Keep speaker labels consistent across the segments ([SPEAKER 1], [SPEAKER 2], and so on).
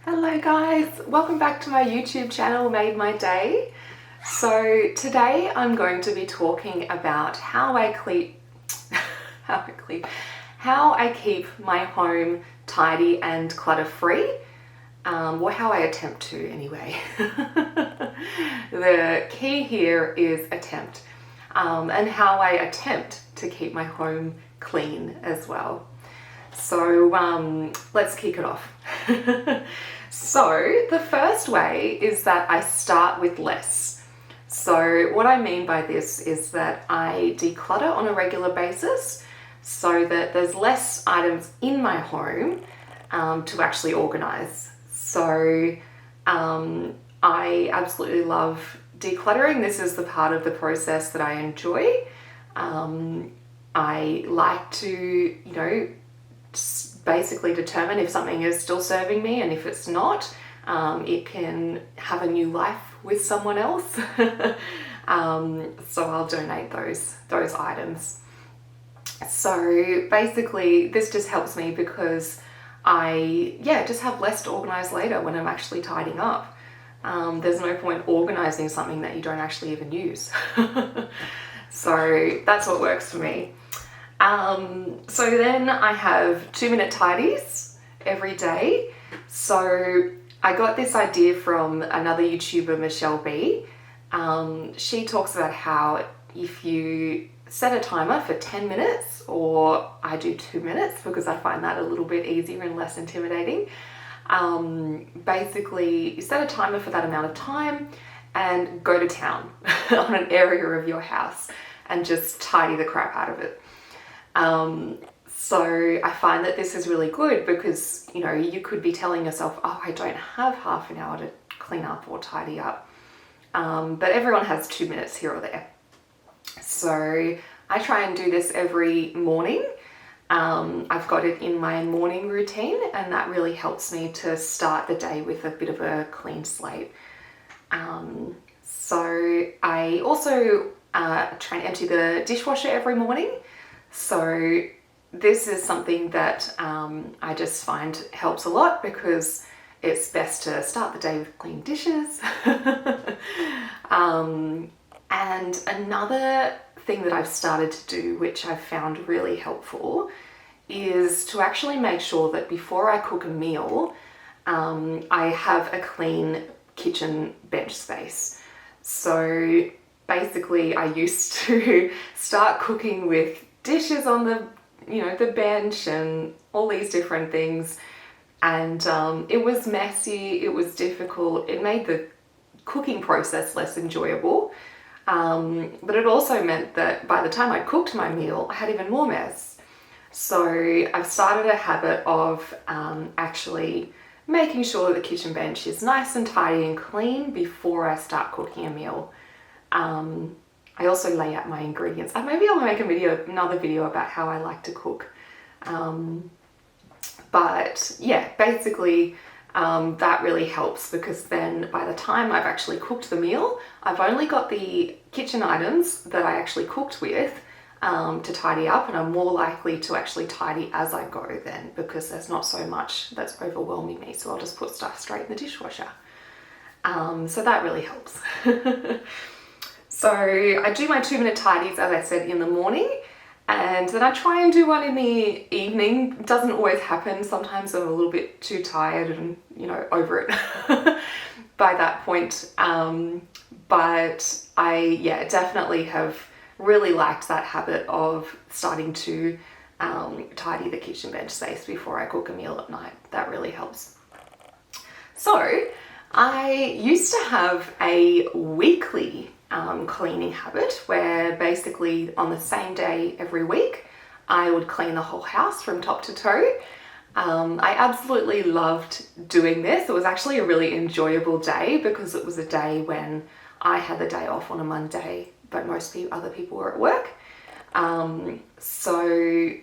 [SPEAKER 1] Hello guys, welcome back to my YouTube channel Made My Day. So today I'm going to be talking about how I keep my home tidy and clutter free, or how I attempt to anyway. The key here is attempt, and how I attempt to keep my home clean as well. So let's kick it off. So the first way is that I start with less. So what I mean by this is that I declutter on a regular basis so that there's less items in my home to actually organize. So I absolutely love decluttering. This is the part of the process that I enjoy. I like to, basically determine if something is still serving me, and if it's not, it can have a new life with someone else. So I'll donate those items. So basically this just helps me because I just have less to organize later when I'm actually tidying up. There's no point organizing something that you don't actually even use. So that's what works for me. So then I have 2-minute tidies every day. So I got this idea from another YouTuber, Michelle B. She talks about how if you set a timer for 10 minutes, or I do 2 minutes because I find that a little bit easier and less intimidating. Basically you set a timer for that amount of time and go to town on an area of your house and just tidy the crap out of it. So I find that this is really good because, you could be telling yourself, oh, I don't have half an hour to clean up or tidy up. But everyone has 2 minutes here or there. So I try and do this every morning. I've got it in my morning routine, and that really helps me to start the day with a bit of a clean slate. So I also try and empty the dishwasher every morning. So this is something that I just find helps a lot because it's best to start the day with clean dishes. And another thing that I've started to do, which I've found really helpful, is to actually make sure that before I cook a meal, I have a clean kitchen bench space. So basically I used to start cooking with dishes on the bench and all these different things, and it was messy, it was difficult, it made the cooking process less enjoyable, but it also meant that by the time I cooked my meal I had even more mess. So I've started a habit of actually making sure that the kitchen bench is nice and tidy and clean before I start cooking a meal. I also lay out my ingredients. Maybe I'll make another video about how I like to cook. But yeah, basically that really helps because then by the time I've actually cooked the meal, I've only got the kitchen items that I actually cooked with to tidy up, and I'm more likely to actually tidy as I go then because there's not so much that's overwhelming me. So I'll just put stuff straight in the dishwasher. So that really helps. So I do my 2-minute tidies, as I said, in the morning, and then I try and do one in the evening. It doesn't always happen. Sometimes I'm a little bit too tired and, over it by that point. But I, definitely have really liked that habit of starting to tidy the kitchen bench space before I cook a meal at night. That really helps. So I used to have a weekly cleaning habit where basically on the same day every week I would clean the whole house from top to toe. I absolutely loved doing this. It was actually a really enjoyable day because it was a day when I had the day off on a Monday, but most other people were at work. So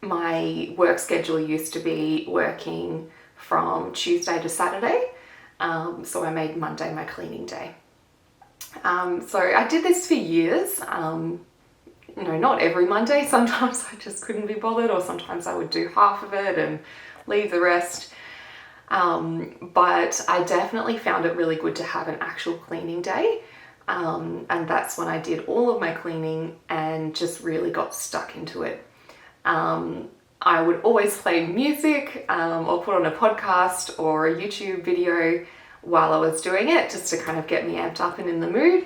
[SPEAKER 1] my work schedule used to be working from Tuesday to Saturday. So I made Monday my cleaning day. So I did this for years, not every Monday. Sometimes I just couldn't be bothered, or sometimes I would do half of it and leave the rest. But I definitely found it really good to have an actual cleaning day. And that's when I did all of my cleaning and just really got stuck into it. I would always play music or put on a podcast or a YouTube video while I was doing it, just to kind of get me amped up and in the mood,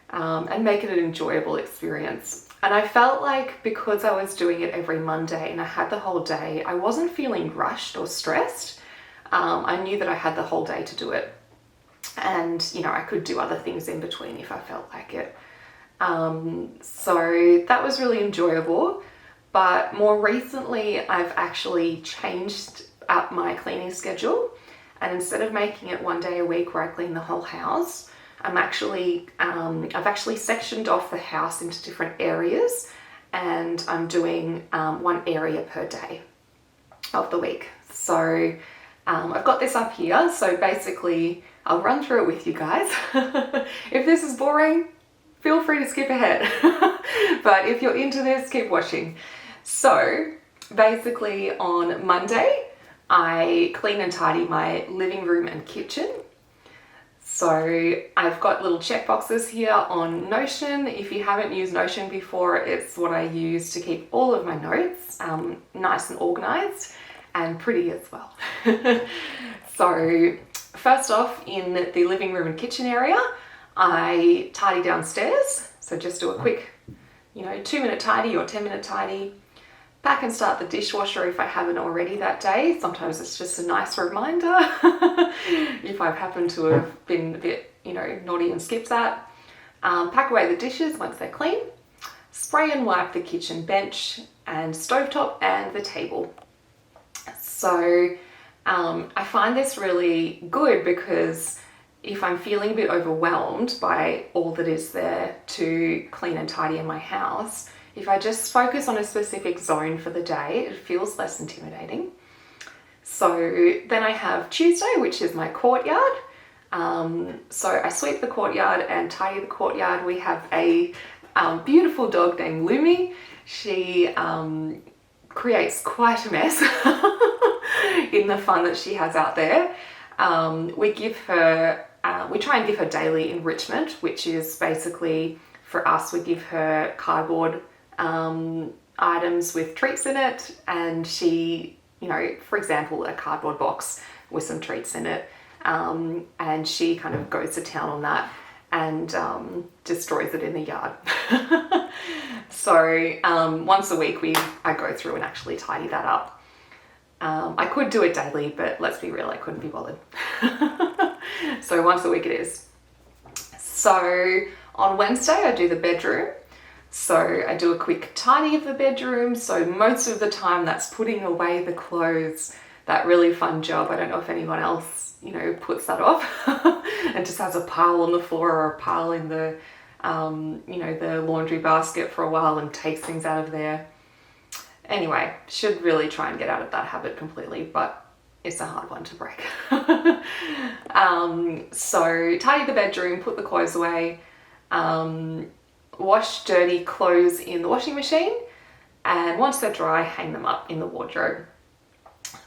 [SPEAKER 1] and make it an enjoyable experience. And I felt like because I was doing it every Monday and I had the whole day, I wasn't feeling rushed or stressed. I knew that I had the whole day to do it. And, you know, I could do other things in between if I felt like it. So that was really enjoyable. But more recently, I've actually changed up my cleaning schedule. And instead of making it one day a week where I clean the whole house, I've actually sectioned off the house into different areas, and I'm doing one area per day of the week. So I've got this up here. So basically, I'll run through it with you guys. If this is boring, feel free to skip ahead. But if you're into this, keep watching. So basically on Monday, I clean and tidy my living room and kitchen. So I've got little check boxes here on Notion. If you haven't used Notion before, it's what I use to keep all of my notes nice and organized and pretty as well. So first off, in the living room and kitchen area, I tidy downstairs. So just do a quick, 2-minute tidy or 10-minute tidy. Pack and start the dishwasher if I haven't already that day. Sometimes it's just a nice reminder if I've happened to have been a bit, naughty and skipped that. Pack away the dishes once they're clean. Spray and wipe the kitchen bench and stovetop and the table. So I find this really good because if I'm feeling a bit overwhelmed by all that is there to clean and tidy in my house, if I just focus on a specific zone for the day, it feels less intimidating. So then I have Tuesday, which is my courtyard. So I sweep the courtyard and tidy the courtyard. We have a beautiful dog named Lumi. She creates quite a mess in the fun that she has out there. We try and give her daily enrichment, which is basically, for us, we give her cardboard items with treats in it, and she, for example, a cardboard box with some treats in it, and she kind of goes to town on that and destroys it in the yard. So once a week I go through and actually tidy that up. I could do it daily, but let's be real, I couldn't be bothered. So once a week it is. So on Wednesday I do the bedroom. So I do a quick tidy of the bedroom. So most of the time that's putting away the clothes, that really fun job. I don't know if anyone else, puts that off and just has a pile on the floor or a pile in the, the laundry basket for a while and takes things out of there. Anyway, should really try and get out of that habit completely, but it's a hard one to break. So tidy the bedroom, put the clothes away, wash dirty clothes in the washing machine, and once they're dry, hang them up in the wardrobe.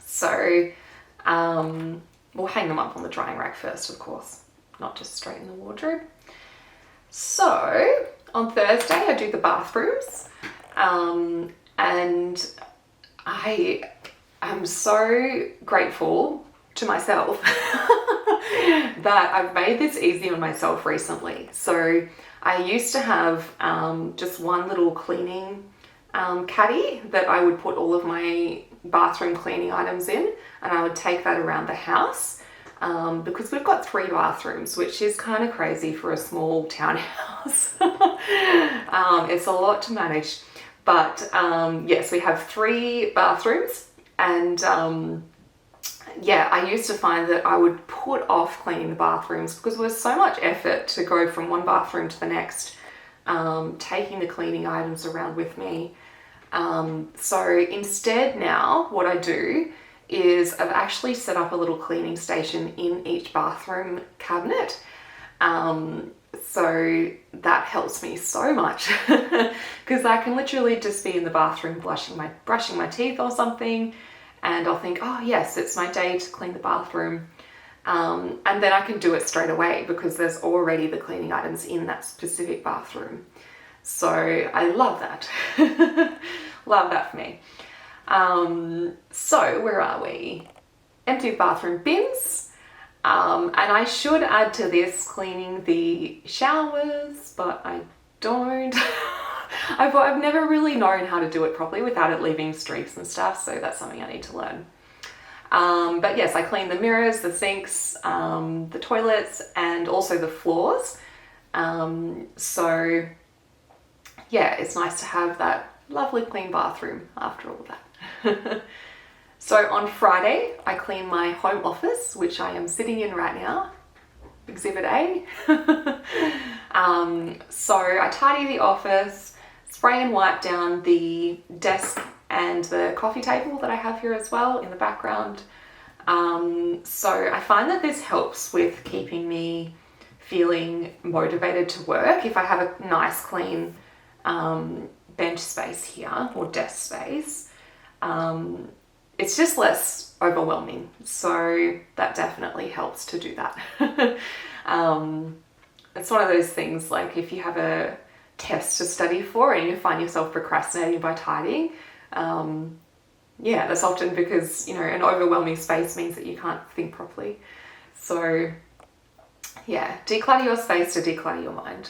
[SPEAKER 1] So we'll hang them up on the drying rack first, of course, not just straight in the wardrobe. So on Thursday I do the bathrooms, and I am so grateful to myself that I've made this easy on myself recently. So I used to have just one little cleaning caddy that I would put all of my bathroom cleaning items in, and I would take that around the house because we've got 3 bathrooms, which is kind of crazy for a small townhouse. It's a lot to manage, but yes, we have 3 bathrooms, and I used to find that I would put off cleaning the bathrooms because it was so much effort to go from one bathroom to the next, taking the cleaning items around with me. So instead now what I do is I've actually set up a little cleaning station in each bathroom cabinet. So that helps me so much because I can literally just be in the bathroom brushing my teeth or something, and I'll think, oh yes, it's my day to clean the bathroom. And then I can do it straight away because there's already the cleaning items in that specific bathroom. So I love that. Love that for me. So where are we? Empty bathroom bins. And I should add to this cleaning the showers, but I don't. I've never really known how to do it properly without it leaving streaks and stuff, so that's something I need to learn. But yes, I clean the mirrors, the sinks, the toilets, and also the floors. So yeah, it's nice to have that lovely clean bathroom after all of that. So on Friday, I clean my home office, which I am sitting in right now, Exhibit A. So I tidy the office, spray and wipe down the desk and the coffee table that I have here as well in the background. So I find that this helps with keeping me feeling motivated to work. If I have a nice clean bench space here or desk space, it's just less overwhelming. So that definitely helps to do that. It's one of those things, like if you have a test to study for and you find yourself procrastinating by tidying, yeah, that's often because, you know, an overwhelming space means that you can't think properly. So yeah, declutter your space to declutter your mind.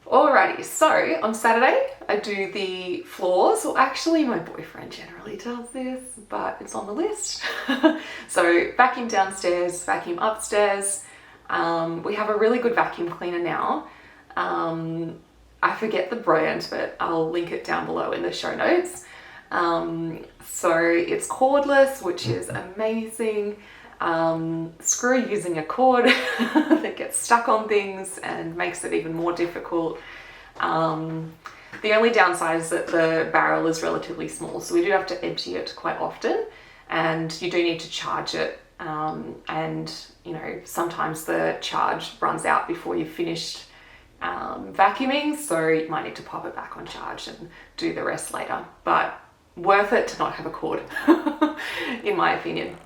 [SPEAKER 1] Alrighty, so on Saturday I do the floors. Well, actually my boyfriend generally does this, but it's on the list. So vacuum downstairs, vacuum upstairs. We have a really good vacuum cleaner now. I forget the brand, but I'll link it down below in the show notes. So it's cordless, which is amazing. Screw using a cord that gets stuck on things and makes it even more difficult. The only downside is that the barrel is relatively small, so we do have to empty it quite often, and you do need to charge it. And you know, sometimes the charge runs out before you've finished vacuuming, so you might need to pop it back on charge and do the rest later, but worth it to not have a cord in my opinion.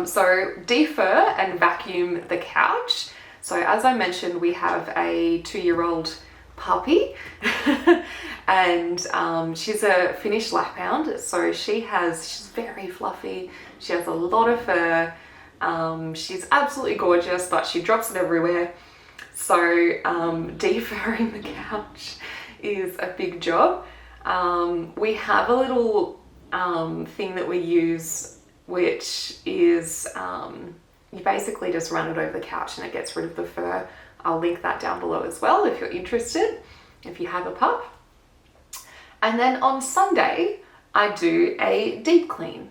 [SPEAKER 1] So defur and vacuum the couch. So as I mentioned, we have a 2-year-old puppy and she's a Finnish Laphound, so she's very fluffy, she has a lot of fur, she's absolutely gorgeous, but she drops it everywhere. So defurring the couch is a big job. We have a little thing that we use, which is you basically just run it over the couch and it gets rid of the fur. I'll link that down below as well if you're interested, if you have a pup. And then on Sunday, I do a deep clean.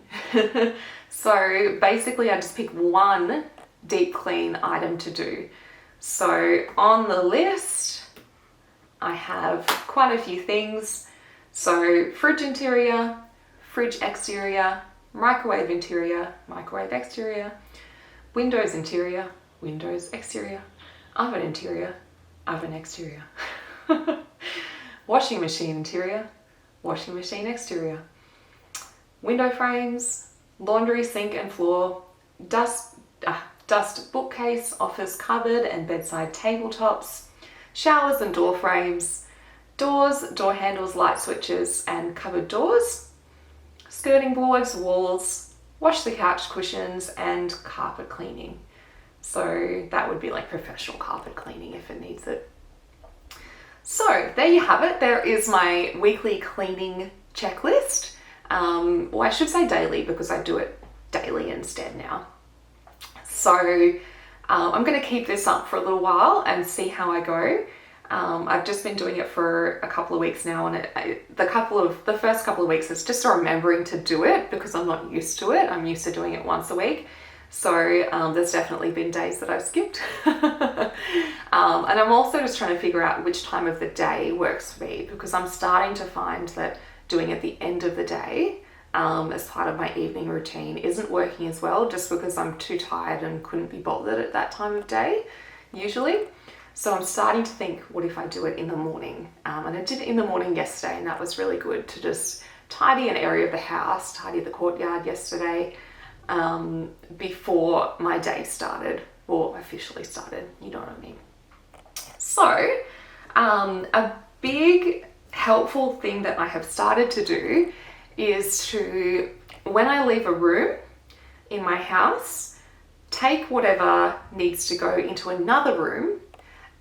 [SPEAKER 1] So basically I just pick one deep clean item to do. So on the list, I have quite a few things. So fridge interior, fridge exterior, microwave interior, microwave exterior, windows interior, windows exterior, oven interior, oven exterior, washing machine interior, washing machine exterior, window frames, laundry sink and floor, dust bookcase, office cupboard and bedside tabletops, showers and door frames, doors, door handles, light switches and cupboard doors, skirting boards, walls, wash the couch cushions and carpet cleaning. So that would be like professional carpet cleaning if it needs it. So there you have it. There is my weekly cleaning checklist. Well, I should say daily because I do it daily instead now. So I'm going to keep this up for a little while and see how I go. I've just been doing it for a couple of weeks now, and the first couple of weeks it's just remembering to do it because I'm not used to it. I'm used to doing it once a week. So there's definitely been days that I've skipped. And I'm also just trying to figure out which time of the day works for me, because I'm starting to find that doing it at the end of the day as part of my evening routine isn't working as well, just because I'm too tired and couldn't be bothered at that time of day usually. So I'm starting to think, what if I do it in the morning? And I did it in the morning yesterday, and that was really good to just tidy an area of the house, tidy the courtyard yesterday, before my day started, or officially started, you know what I mean. So, a big helpful thing that I have started to do is to, when I leave a room in my house, take whatever needs to go into another room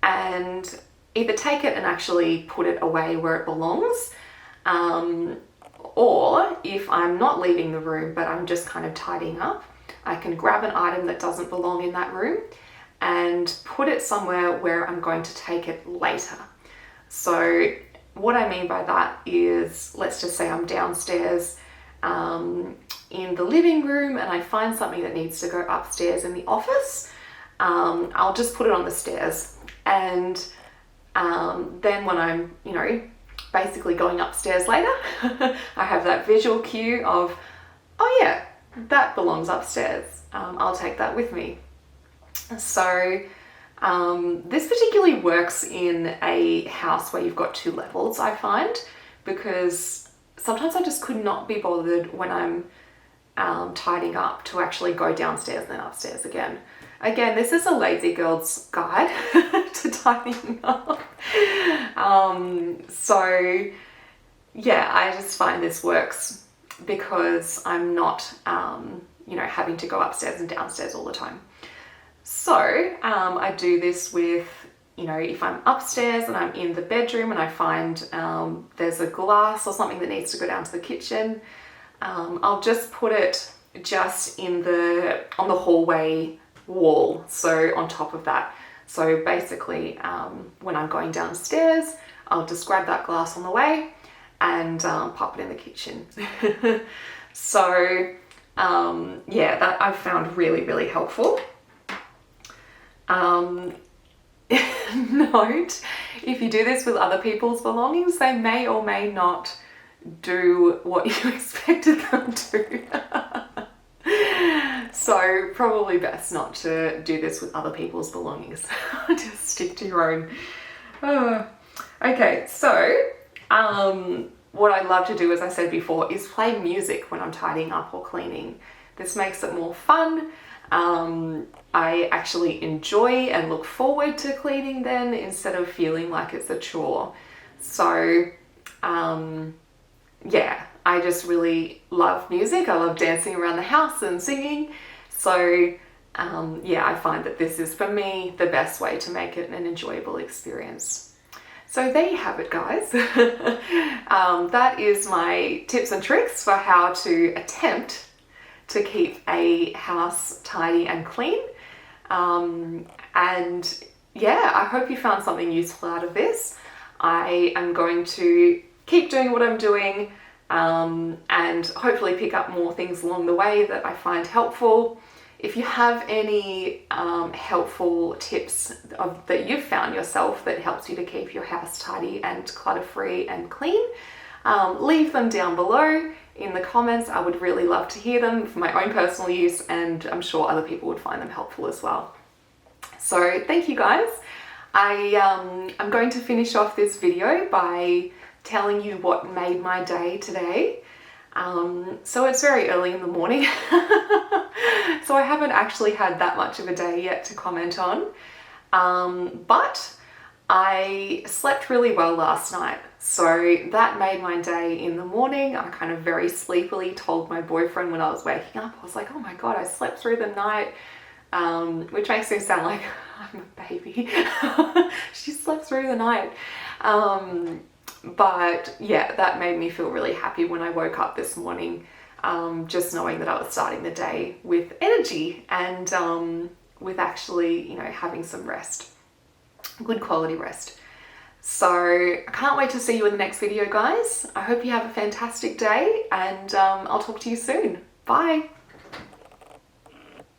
[SPEAKER 1] and either take it and actually put it away where it belongs, or if I'm not leaving the room but I'm just kind of tidying up, I can grab an item that doesn't belong in that room and put it somewhere where I'm going to take it later. So what I mean by that is, let's just say I'm downstairs in the living room and I find something that needs to go upstairs in the office. I'll just put it on the stairs, and then when I'm, basically going upstairs later, I have that visual cue of, oh yeah, that belongs upstairs. I'll take that with me. So this particularly works in a house where you've got 2 levels, I find, because sometimes I just could not be bothered when I'm tidying up to actually go downstairs and then upstairs again. Again, this is a lazy girl's guide to tidying up. So yeah, I just find this works because I'm not, having to go upstairs and downstairs all the time. So I do this with, if I'm upstairs and I'm in the bedroom and I find there's a glass or something that needs to go down to the kitchen, I'll just put it just on the hallway wall, so on top of that. So basically, when I'm going downstairs, I'll just grab that glass on the way and pop it in the kitchen. So yeah, that I've found really, really helpful. Note, if you do this with other people's belongings, they may or may not do what you expected them to. So probably best not to do this with other people's belongings. Just stick to your own. Okay, so what I love to do, as I said before, is play music when I'm tidying up or cleaning. This makes it more fun. I actually enjoy and look forward to cleaning then, instead of feeling like it's a chore. So yeah, I just really love music. I love dancing around the house and singing. So yeah, I find that this is, for me, the best way to make it an enjoyable experience. So there you have it, guys. That is my tips and tricks for how to attempt to keep a house tidy and clean. And yeah, I hope you found something useful out of this. I am going to keep doing what I'm doing, and hopefully pick up more things along the way that I find helpful. If you have any helpful tips that you've found yourself that helps you to keep your house tidy and clutter-free and clean, leave them down below in the comments. I would really love to hear them for my own personal use, and I'm sure other people would find them helpful as well. So thank you, guys. I'm going to finish off this video by telling you what made my day today. So it's very early in the morning, so I haven't actually had that much of a day yet to comment on, but I slept really well last night, so that made my day in the morning. I kind of very sleepily told my boyfriend when I was waking up, I was like, oh my god, I slept through the night, which makes me sound like I'm a baby. She slept through the night. But yeah, that made me feel really happy when I woke up this morning, just knowing that I was starting the day with energy and with actually, having some rest, good quality rest. So I can't wait to see you in the next video, guys. I hope you have a fantastic day, and I'll talk to you soon. Bye.